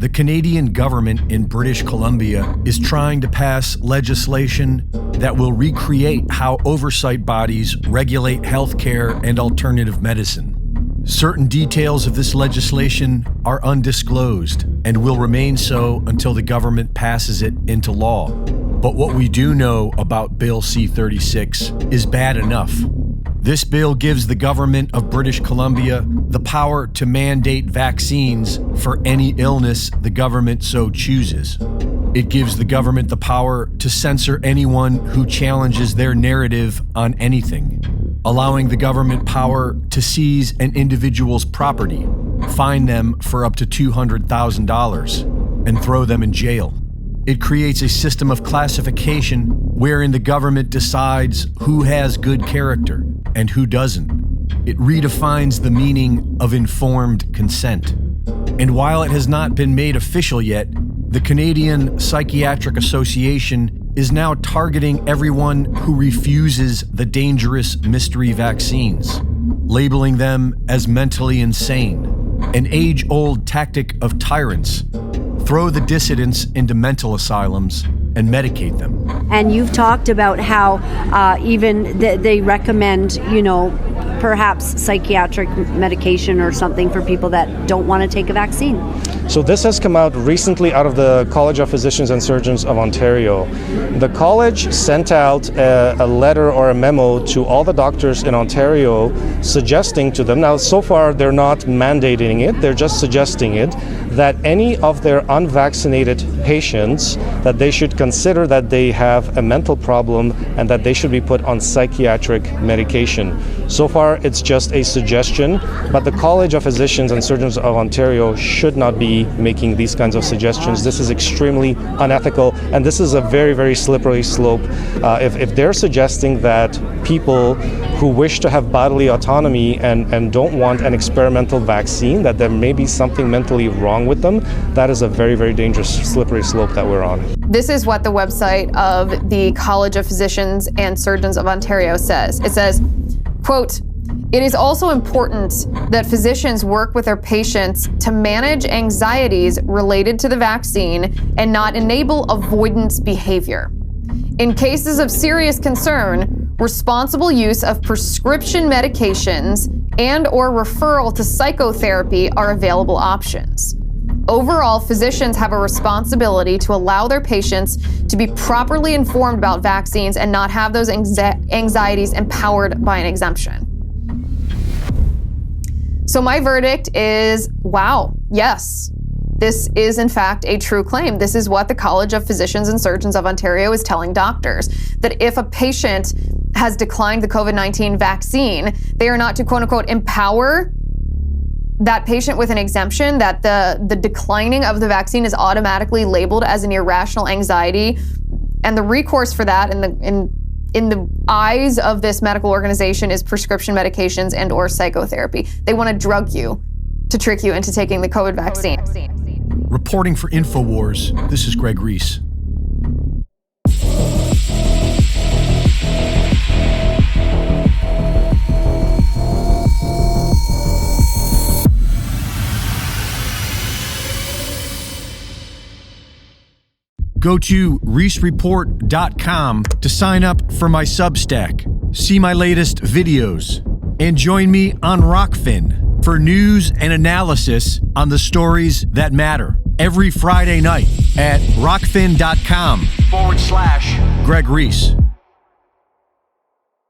The Canadian government in British Columbia is trying to pass legislation that will recreate how oversight bodies regulate healthcare and alternative medicine. Certain details of this legislation are undisclosed and will remain so until the government passes it into law. But what we do know about Bill C-36 is bad enough. This bill gives the government of British Columbia the power to mandate vaccines for any illness the government so chooses. It gives the government the power to censor anyone who challenges their narrative on anything, allowing the government power to seize an individual's property, fine them for up to $200,000, and throw them in jail. It creates a system of classification wherein the government decides who has good character and who doesn't. It redefines the meaning of informed consent. And while it has not been made official yet, the Canadian Psychiatric Association is now targeting everyone who refuses the dangerous mystery vaccines, labeling them as mentally insane, an age-old tactic of tyrants. Throw the dissidents into mental asylums and medicate them. And you've talked about how even they recommend, perhaps psychiatric medication or something for people that don't want to take a vaccine. So this has come out recently out of the College of Physicians and Surgeons of Ontario. The college sent out a letter or a memo to all the doctors in Ontario suggesting to them, now so far they're not mandating it, they're just suggesting it, that any of their unvaccinated patients, that they should consider that they have a mental problem and that they should be put on psychiatric medication. So far it's just a suggestion, but the College of Physicians and Surgeons of Ontario should not be making these kinds of suggestions. This is extremely unethical, and this is a very, very slippery slope. If they're suggesting that people who wish to have bodily autonomy and don't want an experimental vaccine, that there may be something mentally wrong with them, that is a very, very dangerous, slippery slope that we're on. This is what the website of the College of Physicians and Surgeons of Ontario says. It says, quote, "It is also important that physicians work with their patients to manage anxieties related to the vaccine and not enable avoidance behavior. In cases of serious concern, responsible use of prescription medications and/or referral to psychotherapy are available options. Overall, physicians have a responsibility to allow their patients to be properly informed about vaccines and not have those anxieties empowered by an exemption." So my verdict is, wow, yes, this is in fact a true claim. This is what the College of Physicians and Surgeons of Ontario is telling doctors, that if a patient has declined the COVID-19 vaccine, they are not to quote unquote empower that patient with an exemption, that the declining of the vaccine is automatically labeled as an irrational anxiety. And the recourse for that in the eyes of this medical organization is prescription medications and or psychotherapy. They want to drug you to trick you into taking the COVID vaccine. Reporting for InfoWars, this is Greg Reese. Go to reesereport.com to sign up for my Substack, see my latest videos, and join me on Rockfin for news and analysis on the stories that matter every Friday night at rockfin.com/Greg Reese.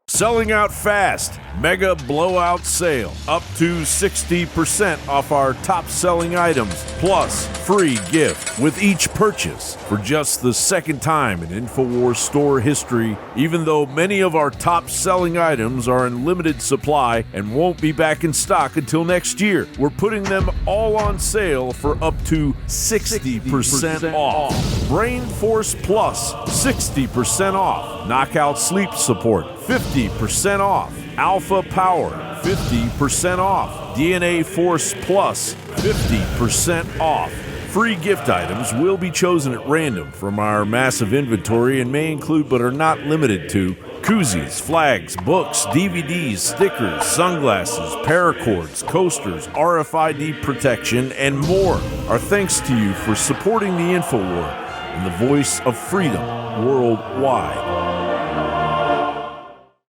Selling out fast. Mega blowout sale. Up to 60% off our top selling items. Plus free gift with each purchase. For just the second time in InfoWars store history, even though many of our top selling items are in limited supply and won't be back in stock until next year, we're putting them all on sale for up to 60% off. Brain Force Plus, 60% off. Knockout Sleep Support, 50% off. Alpha Power, 50% off. DNA Force Plus, 50% off. Free gift items will be chosen at random from our massive inventory and may include but are not limited to Koozies, flags, books, DVDs, stickers, sunglasses, paracords, coasters, RFID protection, and more. Our thanks to you for supporting the InfoWar and the voice of freedom worldwide.